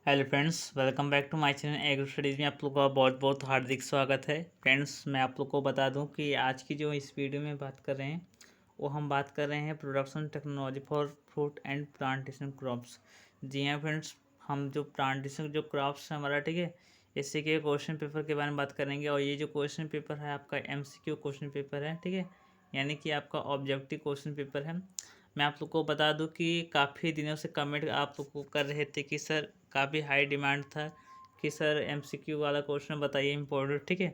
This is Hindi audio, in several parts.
Hello friends, welcome back to my channel agro studies में आप लोगों का बहुत बहुत हार्दिक स्वागत है। फ्रेंड्स, मैं आप लोग को बता दूं कि आज की जो इस वीडियो में बात कर रहे हैं वो हम बात कर रहे हैं production technology for fruit and plantation crops. जी हाँ फ्रेंड्स, हम जो प्लांटेशन जो क्रॉप्स है हमारा, ठीक है, इसी के क्वेश्चन पेपर के बारे में बात करेंगे। और ये जो क्वेश्चन पेपर है आपका MCQ क्वेश्चन पेपर है, ठीक है, यानी कि आपका ऑब्जेक्टिव क्वेश्चन पेपर है। मैं आप लोग को बता दूं कि काफ़ी दिनों से कमेंट आप लोग को कर रहे थे कि सर, काफ़ी हाई डिमांड था कि सर MCQ वाला क्वेश्चन बताइए इम्पोर्टेंट, ठीक है।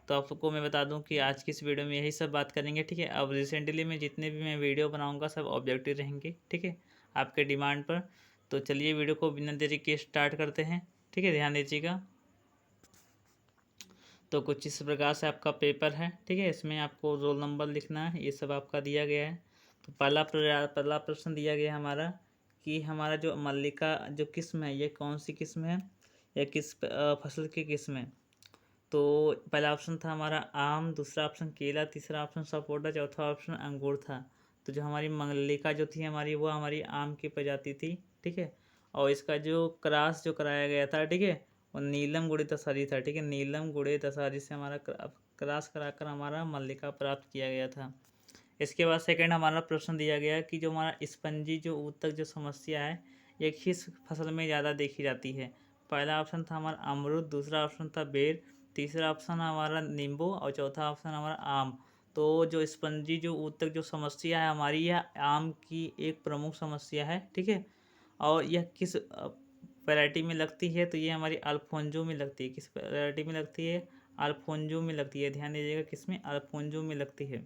तो आप लोग को मैं बता दूं कि आज की इस वीडियो में यही सब बात करेंगे, ठीक है। अब रिसेंटली मैं जितने भी मैं वीडियो बनाऊंगा सब ऑब्जेक्टिव रहेंगे, ठीक है, आपके डिमांड पर। तो चलिए वीडियो को बिना देरी के स्टार्ट करते हैं, ठीक है, ध्यान दीजिएगा। तो कुछ इस प्रकार से आपका पेपर है, ठीक है, इसमें आपको रोल नंबर लिखना है, ये सब आपका दिया गया है। तो पहला प्रश्न दिया गया हमारा कि हमारा जो मल्लिका जो किस्म है ये कौन सी किस्म है या किस फसल की किस्म है। तो पहला ऑप्शन था हमारा आम, दूसरा ऑप्शन केला, तीसरा ऑप्शन सपोटा, चौथा ऑप्शन अंगूर था। तो जो हमारी मल्लिका जो थी हमारी, वो हमारी आम की प्रजाति थी, ठीक है। और इसका जो क्रॉस जो कराया गया था, ठीक है, वो नीलम गुड़े दशहरी था, ठीक है, नीलम गुड़े दशहरी से हमारा क्रॉस कराकर हमारा मल्लिका प्राप्त किया गया था। इसके बाद सेकंड हमारा प्रश्न दिया गया कि जो हमारा स्पंजी जो ऊतक जो समस्या है ये किस फसल में ज़्यादा देखी जाती है। पहला ऑप्शन था हमारा अमरूद, दूसरा ऑप्शन था बेर, तीसरा ऑप्शन हमारा नींबू और चौथा ऑप्शन हमारा आम। तो जो स्पंजी जो ऊतक जो समस्या है हमारी, यह आम की एक प्रमुख समस्या है, ठीक है। और यह किस वैरायटी में लगती है, तो ये हमारी अल्फोंजो में लगती है। किस वैरायटी में लगती है? अल्फोंजो में लगती है। ध्यान दीजिएगा, किसमें? अल्फोंजो में लगती है।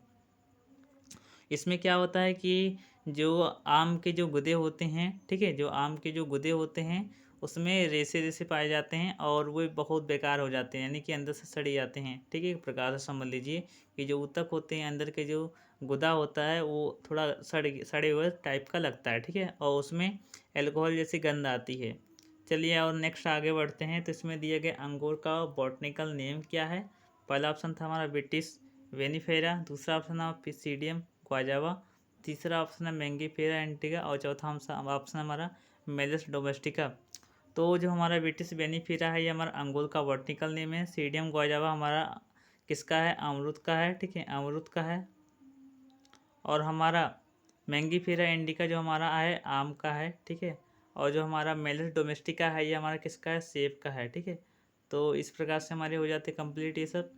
इसमें क्या होता है कि जो आम के जो गुदे होते हैं, ठीक है, जो आम के जो गुदे होते हैं उसमें रेसे रेसे पाए जाते हैं और वो बहुत बेकार हो जाते हैं, यानी कि अंदर से सड़ जाते हैं, ठीक है। एक प्रकार से समझ लीजिए कि जो ऊतक होते हैं अंदर के जो गुदा होता है वो थोड़ा सड़े हुए टाइप का लगता है, ठीक है, और उसमें एल्कोहल जैसी गंध आती है। चलिए और नेक्स्ट आगे बढ़ते हैं। तो इसमें दिए गए अंगूर का बॉटनिकल नेम क्या है? पहला ऑप्शन था हमारा बिटिस वेनिफेरा, दूसरा ऑप्शन था पिसीडियम क्वाजावा, तीसरा ऑप्शन है मैंगीफेरा एंटिगा और चौथा ऑप्शन हमारा मेलिस डोमेस्टिका। तो जो हमारा विटिस बेनिफेरा है ये हमारा अंगूर का बॉटनिकल नेम है। सीडियम क्वाजावा हमारा किसका है? अमरूद का है, ठीक है, अमरूद का है। और हमारा मैंगीफेरा इंडिका जो हमारा है आम का है, ठीक है। और जो हमारा मेलिस डोमेस्टिका है ये हमारा किसका है? सेब का है, ठीक है। तो इस प्रकार से हमारे हो जाते कंप्लीट ये सब।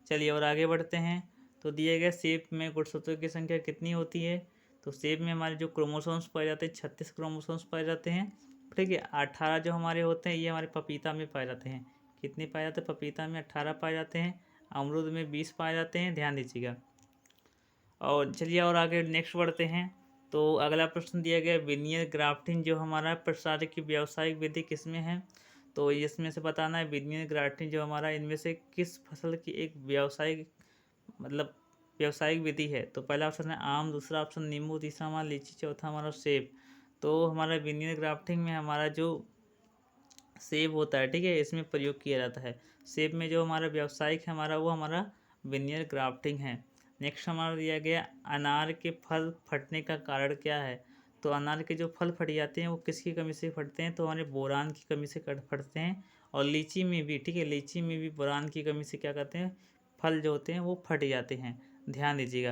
चलिए और आगे बढ़ते हैं। तो दिए गए सेब में गुणसूत्रों की संख्या कितनी होती है? तो सेब में हमारे जो क्रोमोसोम्स पाए जाते हैं 36 क्रोमोसोम्स पाए जाते हैं, ठीक है। 18 जो हमारे होते हैं ये हमारे पपीता में पाए जाते हैं। कितने पाए जाते हैं? पपीता में 18 पाए जाते हैं, अमरूद में 20 पाए जाते हैं, ध्यान दीजिएगा। और चलिए और आगे नेक्स्ट बढ़ते हैं। तो अगला प्रश्न दिया गया विनियर ग्राफ्टिंग जो हमारा प्रसार की व्यावसायिक विधि किसमें है? तो इसमें से बताना है विनियर ग्राफ्टिंग जो हमारा इनमें से किस फसल की एक व्यावसायिक मतलब व्यावसायिक विधि है। तो पहला ऑप्शन है आम, दूसरा ऑप्शन नींबू, तीसरा हमारा लीची, चौथा हमारा सेब। तो हमारा विनियर ग्राफ्टिंग में हमारा जो सेब होता है, ठीक है, इसमें प्रयोग किया जाता है। सेब में जो हमारा व्यावसायिक है हमारा वो हमारा विनियर ग्राफ्टिंग है। नेक्स्ट हमारा दिया गया अनार के फल फटने का कारण क्या है? तो अनार के जो फल फट जाते हैं वो किसकी कमी से फटते हैं? तो हमारे बोरान की कमी से फटते हैं। और लीची में भी, ठीक है, लीची में भी बोरान की कमी से क्या करते हैं? फल जो होते हैं वो फट जाते हैं, ध्यान दीजिएगा।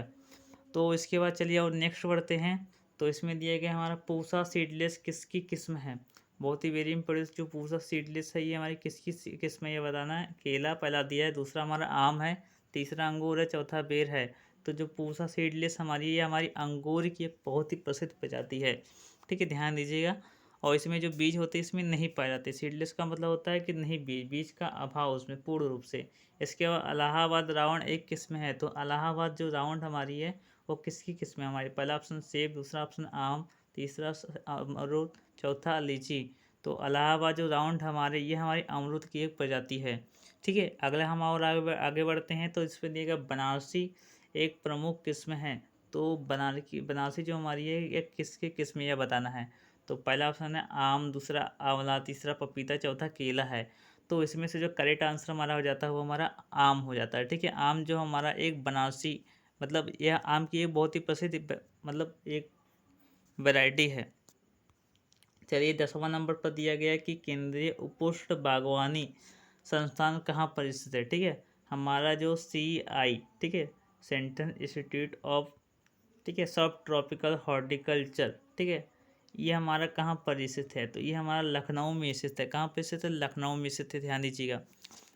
तो इसके बाद चलिए और नेक्स्ट बढ़ते हैं। तो इसमें दिया गया हमारा पूसा सीडलेस किसकी किस्म है? बहुत ही वेरी इंपॉर्टेंट, जो पूसा सीडलेस है ये हमारी किसकी किस्म है ये बताना है। केला पहला दिया है, दूसरा हमारा आम है, तीसरा अंगूर है, चौथा बेर है। तो जो पूसा सीडलेस हमारी, ये हमारी अंगूर की एक बहुत ही प्रसिद्ध प्रजाति है, ठीक है, ध्यान दीजिएगा। और इसमें जो बीज होते हैं इसमें नहीं पाए जाते। सीडलेस का मतलब होता है कि नहीं बीज का अभाव उसमें पूर्ण रूप से। इसके बाद इलाहाबाद रावण एक किस्म है। तो इलाहाबाद जो रावण हमारी है वो किसकी किस्म है हमारी? पहला ऑप्शन सेब, दूसरा ऑप्शन आम, तीसरा अमरूद, चौथा लीची। तो इलाहाबाद जो राउंड हमारे ये हमारी अमरूद की एक प्रजाति है, ठीक है। अगला हम और आगे बढ़ते हैं। तो इस पर दिएगा बनारसी एक प्रमुख किस्म है। तो बनारसी जो हमारी है ये किसकी किस्म है यह बताना है। तो पहला ऑप्शन है आम, दूसरा आंवला, तीसरा पपीता, चौथा केला है। तो इसमें से जो करेक्ट आंसर हमारा हो जाता है वो हमारा आम हो जाता है, ठीक है। आम जो हमारा एक बनारसी मतलब यह आम की एक बहुत ही प्रसिद्ध मतलब एक वैरायटी है, चलिए 10वां नंबर पर दिया गया है कि केंद्रीय उपोष्ण बागवानी संस्थान कहाँ पर स्थित है। ठीक है, हमारा जो CI, ठीक है, सेंट्रल इंस्टीट्यूट ऑफ, ठीक है, सब ट्रॉपिकल हॉर्टिकल्चर, ठीक है, ये हमारा कहाँ पर स्थित है, तो ये हमारा लखनऊ में स्थित है। कहाँ पर स्थित है, लखनऊ में स्थित है, ध्यान दीजिएगा।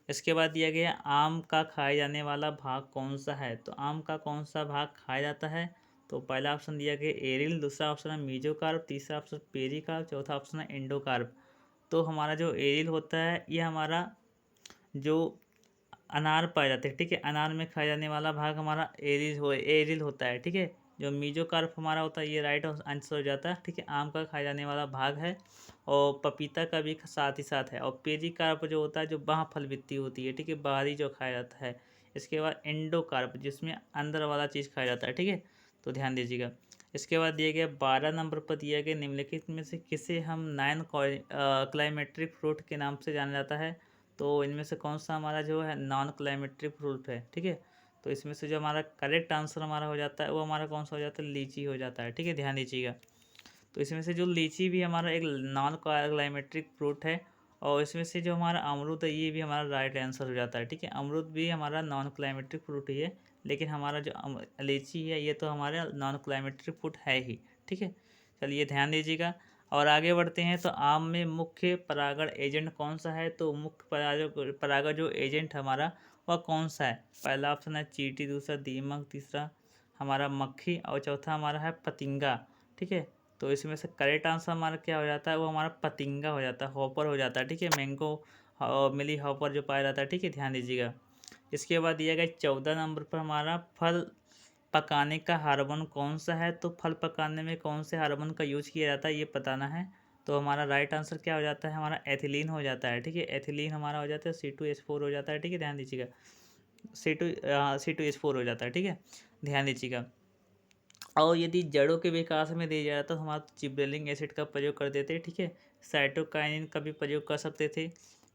इसके बाद दिया गया आम का खाए जाने वाला भाग कौन सा है, तो आम का कौन सा भाग खाया जाता है, तो पहला ऑप्शन दिया गया एरिल, दूसरा ऑप्शन है मीजोकार्प, तीसरा ऑप्शन पेरिकार्प, चौथा ऑप्शन है एंडोकार्प। तो हमारा जो एरिल होता है ये हमारा जो अनार पाए जाते हैं, ठीक है, अनार में खाया जाने वाला भाग हमारा एरिल होता है। ठीक है, जो मीजोकार्प हमारा होता है ये राइट आंसर हो जाता है। ठीक है, आम का खाया जाने वाला भाग है, और पपीता का भी साथ ही साथ है। और पेरिकार्प जो होता है जो बाह्य फल वित्ती होती है, ठीक है, बाहरी जो खाया जाता है। इसके बाद एंडोकार्प जिसमें अंदर वाला चीज़ खाया जाता है। ठीक है, तो ध्यान दीजिएगा। इसके बाद दिया गया 12 नंबर पर दिया गया निम्नलिखित में से किसे हम नॉन क्लाइमेट्रिक फ्रूट के नाम से जाना जाता है, तो इनमें से कौन सा हमारा जो है नॉन क्लाइमेट्रिक फ्रूट है। ठीक है, तो इसमें से जो हमारा करेक्ट आंसर हमारा हो जाता है वो हमारा कौन सा हो जाता है, लीची हो जाता है। ठीक है, ध्यान दीजिएगा। तो इसमें से जो लीची भी हमारा एक नॉन क्लाइमेट्रिक फ्रूट है, और इसमें से जो हमारा अमरूद है ये भी हमारा राइट आंसर हो जाता है। ठीक है, अमरूद भी हमारा नॉन क्लाइमेट्रिक फ्रूट ही है, लेकिन हमारा जो लीची है ये तो हमारे नॉन क्लाइमेट्रिक फ्रूट है ही। ठीक है, चलिए ध्यान दीजिएगा और आगे बढ़ते हैं। तो आम में मुख्य परागण एजेंट कौन सा है, तो मुख्य परागण जो एजेंट हमारा वह कौन सा है, पहला ऑप्शन है चींटी, दूसरा दीमक, तीसरा हमारा मक्खी, और चौथा हमारा है पतिंगा। ठीक है, तो इसमें से करेक्ट आंसर हमारा क्या हो जाता है, वो हमारा पतिंगा हो जाता है, हॉपर हो जाता है। ठीक है, मैंगो मिली हॉपर जो पाया जाता है। ठीक है, ध्यान दीजिएगा। इसके बाद दिया गया 14 नंबर पर हमारा फल पकाने का हार्मोन कौन सा है, तो फल पकाने में कौन से हार्मोन का यूज किया जाता है ये बताना है। तो हमारा राइट आंसर क्या हो जाता है, हमारा एथिलीन हो जाता है। ठीक है, एथिलीन हमारा हो जाता है C2H4 हो जाता है। ठीक है, ध्यान दीजिएगा, C2H4 हो जाता है। ठीक है, ध्यान दीजिएगा। और यदि जड़ों के विकास में दिया जाए तो हम जिब्रेलिक एसिड का प्रयोग कर देते हैं। ठीक है, साइटोकाइनिन का भी प्रयोग कर सकते थे।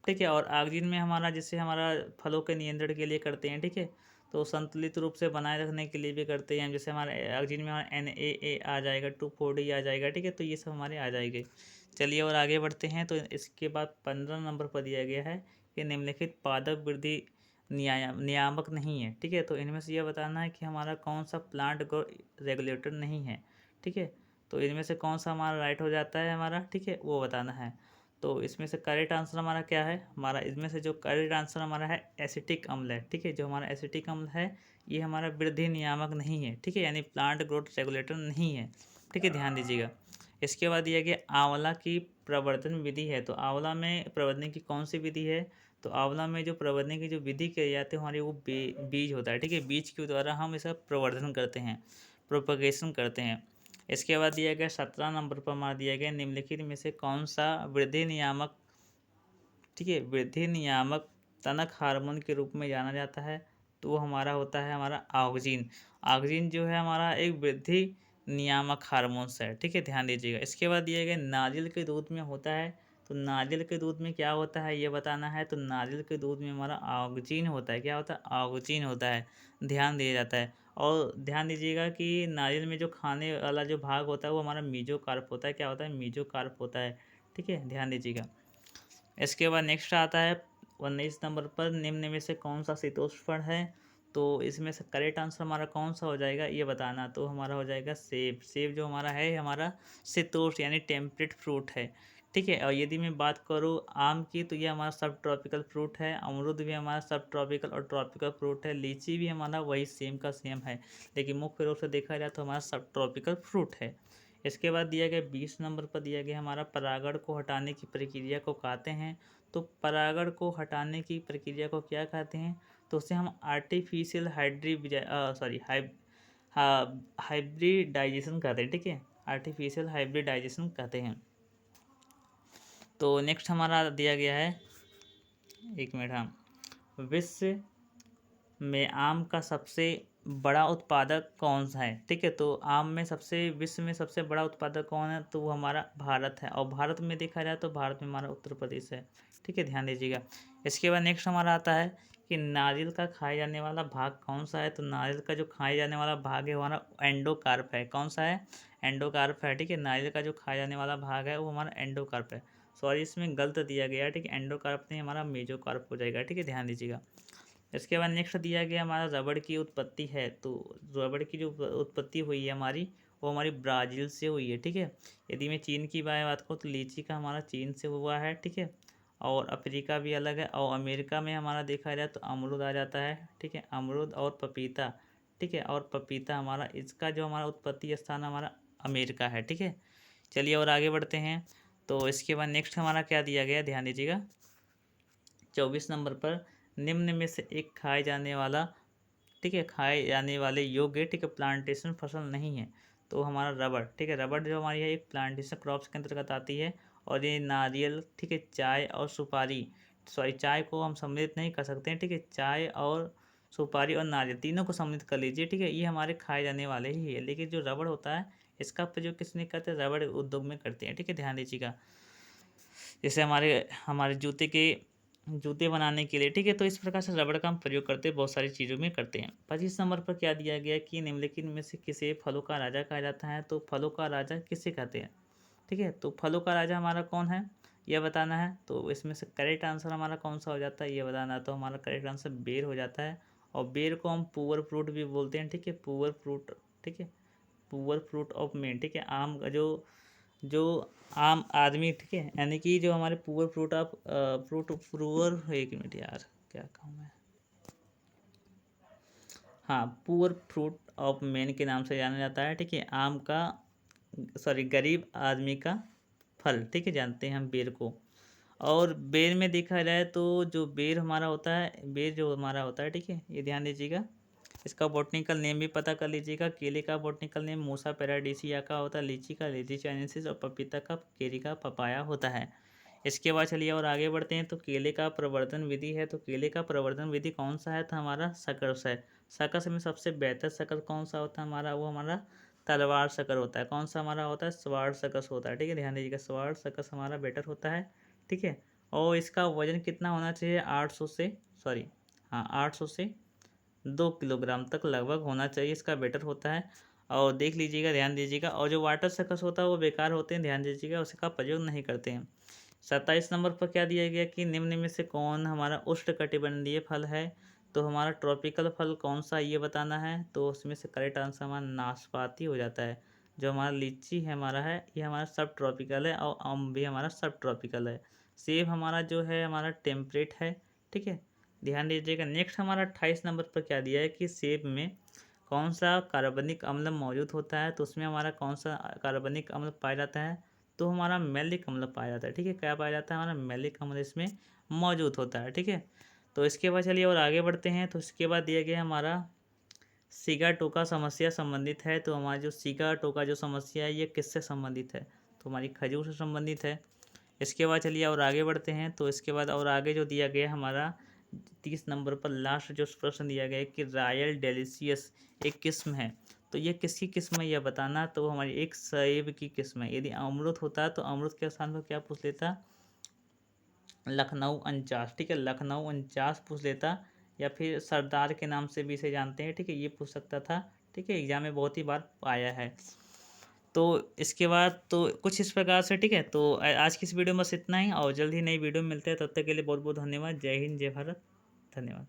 ठीक है, और आक्जिन में हमारा जिससे हमारा फलों के नियंत्रण के लिए करते हैं। ठीक है, तो संतुलित रूप से बनाए रखने के लिए भी करते हैं, जैसे हमारे आक्जिन में हमारा NaA आ जाएगा, 2,4-D आ जाएगा। ठीक है, तो ये सब हमारे आ जाएंगे। चलिए और आगे बढ़ते हैं। तो इसके बाद 15 नंबर पर दिया गया है कि निम्नलिखित पादप वृद्धि नियामक नहीं है। ठीक है, तो इनमें से यह बताना है कि हमारा कौन सा प्लांट ग्रोथ रेगुलेटर नहीं है। ठीक है, तो इनमें से कौन सा हमारा राइट हो जाता है हमारा, ठीक है, वो बताना है। तो इसमें से करेक्ट आंसर हमारा क्या है, हमारा इसमें से जो करेक्ट आंसर हमारा है एसिटिक अम्ल है। ठीक है, जो हमारा एसिटिक अम्ल है ये हमारा वृद्धि नियामक नहीं है। ठीक है, यानी प्लांट ग्रोथ रेगुलेटर नहीं है। ठीक है, ध्यान दीजिएगा। इसके बाद दिया गया आंवला की प्रवर्धन विधि है, तो आंवला में प्रवर्धन की कौन सी विधि है, तो आंवला में जो प्रवर्धन की जो विधि की जाती है हमारी वो बीज होता है। ठीक है, बीज के द्वारा हम इसका प्रवर्धन करते हैं, प्रोपगेशन करते हैं। इसके बाद दिया गया 17 नंबर पर हमारा दिया गया निम्नलिखित में से कौन सा वृद्धि नियामक, ठीक है, वृद्धि नियामक तनक हार्मोन के रूप में जाना जाता है, तो वो हमारा होता है हमारा ऑक्जिन। ऑक्जिन जो है हमारा एक वृद्धि नियामक हार्मोन्स है। ठीक है, ध्यान दीजिएगा। इसके बाद दिया गया नारियल के दूध में होता है, तो नारियल के दूध में क्या होता है ये बताना है। तो नारियल के दूध में हमारा ऑक्जिन होता है, क्या होता है, ऑक्जिन होता है, ध्यान दिया जाता है। और ध्यान दीजिएगा कि नारियल में जो खाने वाला जो भाग होता है वो हमारा मीजोकार्प होता है, क्या होता है, मीजोकार्प होता है। ठीक है, ध्यान दीजिएगा। इसके बाद नेक्स्ट आता है 19 नंबर पर निम्न में से कौन सा शीतोष्ण है, तो इसमें से करेक्ट आंसर हमारा कौन सा हो जाएगा ये बताना। तो हमारा हो जाएगा सेब। सेब जो हमारा है हमारा शीतोष्ण यानी टेम्परेट फ्रूट है। ठीक है, और यदि मैं बात करूँ आम की तो ये हमारा सब ट्रॉपिकल फ्रूट है। अमरूद भी हमारा सब ट्रॉपिकल और ट्रॉपिकल फ्रूट है। लीची भी हमारा वही सेम का सेम है, लेकिन मुख्य रूप से देखा जाए तो हमारा सब ट्रॉपिकल फ्रूट है। इसके बाद दिया गया 20 नंबर पर दिया गया हमारा परागण को हटाने की प्रक्रिया को कहते हैं, तो परागण को हटाने की प्रक्रिया को क्या कहते हैं, तो उसे हम आर्टिफिशियल हाइब्रिडाइजेशन कहते हैं। ठीक है, आर्टिफिशियल हाइब्रिडाइजेशन कहते हैं। तो नेक्स्ट हमारा दिया गया है, एक मिनट, हाँ, विश्व में आम का सबसे बड़ा उत्पादक कौन सा है। ठीक है, तो आम में सबसे विश्व में सबसे बड़ा उत्पादक कौन है, तो वो हमारा भारत है। और भारत में देखा जाए तो भारत में हमारा उत्तर प्रदेश है। ठीक है, ध्यान दीजिएगा। इसके बाद नेक्स्ट हमारा आता है कि नारियल का खाया जाने वाला भाग कौन सा है, तो नारियल का जो खाया जाने वाला भाग है हमारा एंडोकार्प है। कौन सा है, एंडोकार्प है, ठीक है। नारियल का जो खाया जाने वाला भाग है वो हमारा एंडोकार्प है। सॉरी, इसमें गलत दिया गया है, ठीक है। एंडोकार्प नहीं, हमारा मेजोकार्प हो जाएगा, ठीक है, ध्यान दीजिएगा। इसके बाद नेक्स्ट दिया गया हमारा रबड़ की उत्पत्ति है। तो रबड़ की जो उत्पत्ति हुई है हमारी, वो हमारी ब्राज़ील से हुई है, ठीक है। यदि मैं चीन की बात करूँ तो लीची का हमारा चीन से हुआ है, ठीक है। और अफ्रीका भी अलग है, और अमेरिका में हमारा देखा जाए तो अमरूद आ जाता है, ठीक है, अमरूद और पपीता, ठीक है। और पपीता हमारा, इसका जो हमारा उत्पत्ति स्थान हमारा अमेरिका है, ठीक है। चलिए और आगे बढ़ते हैं। तो इसके बाद नेक्स्ट हमारा क्या दिया गया, ध्यान दीजिएगा। 24 नंबर पर निम्न में से एक खाए जाने वाला, ठीक है, खाए जाने वाले योग्य, ठीक है, प्लांटेशन फसल नहीं है। तो हमारा रबड़, ठीक है, रबड़ जो हमारी है एक प्लांटेशन क्रॉप्स के अंतर्गत आती है। और ये नारियल, ठीक है, चाय और सुपारी, सॉरी चाय को हम सम्मिलित नहीं कर सकते हैं, ठीक है। चाय और सुपारी और नारियल तीनों को सम्मिलित कर लीजिए, ठीक है। ये हमारे खाए जाने वाले ही है। लेकिन जो रबड़ होता है इसका प्रयोग किसने करते हैं, रबड़ उद्योग में करते हैं, ठीक है, ध्यान दीजिएगा। जैसे हमारे हमारे जूते बनाने के लिए, ठीक है। तो इस प्रकार से रबड़ का हम प्रयोग करते हैं, बहुत सारी चीज़ों में करते हैं। 25 नंबर पर क्या दिया गया कि निम्नलिखित में से किसे फलों का राजा कहा जाता है। तो फलों का राजा किसे कहते हैं, ठीक है। तो फलों का राजा हमारा कौन है यह बताना है। तो इसमें से करेक्ट आंसर हमारा कौन सा हो जाता है ये बताना है। तो हमारा करेक्ट आंसर बेर हो जाता है। और बेर को हम पुअर फ्रूट भी बोलते हैं, ठीक है, पुअर फ्रूट, ठीक है, पुअर फ्रूट ऑफ मैन, ठीक है। आम का जो जो आम आदमी, ठीक है, यानी कि जो हमारे पुअर फ्रूट ऑफ पुअर, एक मिनट यार क्या कहूँ मैं, हाँ, पुअर फ्रूट ऑफ मैन के नाम से जाना जाता है, ठीक है। आम का, सॉरी, गरीब आदमी का फल, ठीक है, जानते हैं हम बेर को। और बेर में देखा जाए तो जो बेर हमारा होता है, बेर जो हमारा होता है, ठीक है, ये ध्यान दीजिएगा। इसका बॉटनिकल नेम भी पता कर लीजिएगा। केले का बॉटनिकल नेम मूसा पैराडीसिया का होता है, लीची का लीची चाइनेसिस, और पपीता का केरी का पपाया होता है। इसके बाद चलिए और आगे बढ़ते हैं। तो केले का प्रवर्धन विधि है। तो केले का प्रवर्धन विधि कौन सा है, तो हमारा सकस है। सकस में सबसे बेहतर सकस कौन सा होता है हमारा, वो हमारा तलवार शकर होता है। कौन सा हमारा होता है, स्वाड़ सकस होता है, ठीक है, ध्यान दीजिएगा, स्वाड़ सकस हमारा बेटर होता है, ठीक है। और इसका वजन कितना होना चाहिए, 800 से, सॉरी, हाँ, 800 से 2 किलोग्राम तक लगभग होना चाहिए, इसका बेटर होता है। और देख लीजिएगा, ध्यान दीजिएगा। और जो वाटर सकस होता है वो बेकार होते हैं, ध्यान दीजिएगा, उसका प्रयोग नहीं करते हैं। 27 नंबर पर क्या दिया गया कि निम्न में से कौन हमारा उष्णकटिबंधीय फल है। तो हमारा ट्रॉपिकल फल कौन सा ये बताना है। तो उसमें से करेक्ट आंसर हमारा नाशपाती हो जाता है। जो हमारा लीची है हमारा है, ये हमारा सब ट्रॉपिकल है, और आम भी हमारा सब ट्रॉपिकल है। सेब हमारा जो है हमारा टेम्परेट है, ठीक है, ध्यान दीजिएगा। नेक्स्ट हमारा 28 नंबर पर क्या दिया है कि सेब में कौन सा कार्बनिक अम्ल मौजूद होता है। तो उसमें हमारा कौन सा कार्बनिक अम्ल पाया जाता है, तो हमारा मैलिक अम्ल पाया जाता है, ठीक है। क्या पाया जाता है, हमारा मैलिक अम्ल इसमें मौजूद होता है, ठीक है। तो इसके बाद चलिए और आगे बढ़ते हैं। तो इसके बाद दिया गया हमारा सीगा टोका समस्या संबंधित है। तो हमारी जो सीगा टोका जो समस्या है ये किससे संबंधित है, तो हमारी खजूर से संबंधित है। इसके बाद चलिए और आगे बढ़ते हैं। तो इसके बाद और आगे जो दिया गया हमारा 30 नंबर पर लास्ट जो प्रश्न दिया गया है कि रॉयल डेलिशियस एक किस्म है। तो ये किसकी किस्म है यह बताना। तो हमारी एक सेब की किस्म है। यदि अमरूद होता तो अमरूद के स्थान पर क्या पूछ लेता, लखनऊ 49, ठीक है, लखनऊ 49 पूछ लेता, या फिर सरदार के नाम से भी इसे जानते हैं, ठीक है, ये पूछ सकता था, ठीक है, एग्जाम में बहुत ही बार आया है। तो इसके बाद तो कुछ इस प्रकार से, ठीक है। तो आज की इस वीडियो में बस इतना ही, और जल्द ही नई वीडियो में मिलते हैं। तब तक के लिए बहुत बहुत धन्यवाद। जय हिंद, जय भारत, धन्यवाद।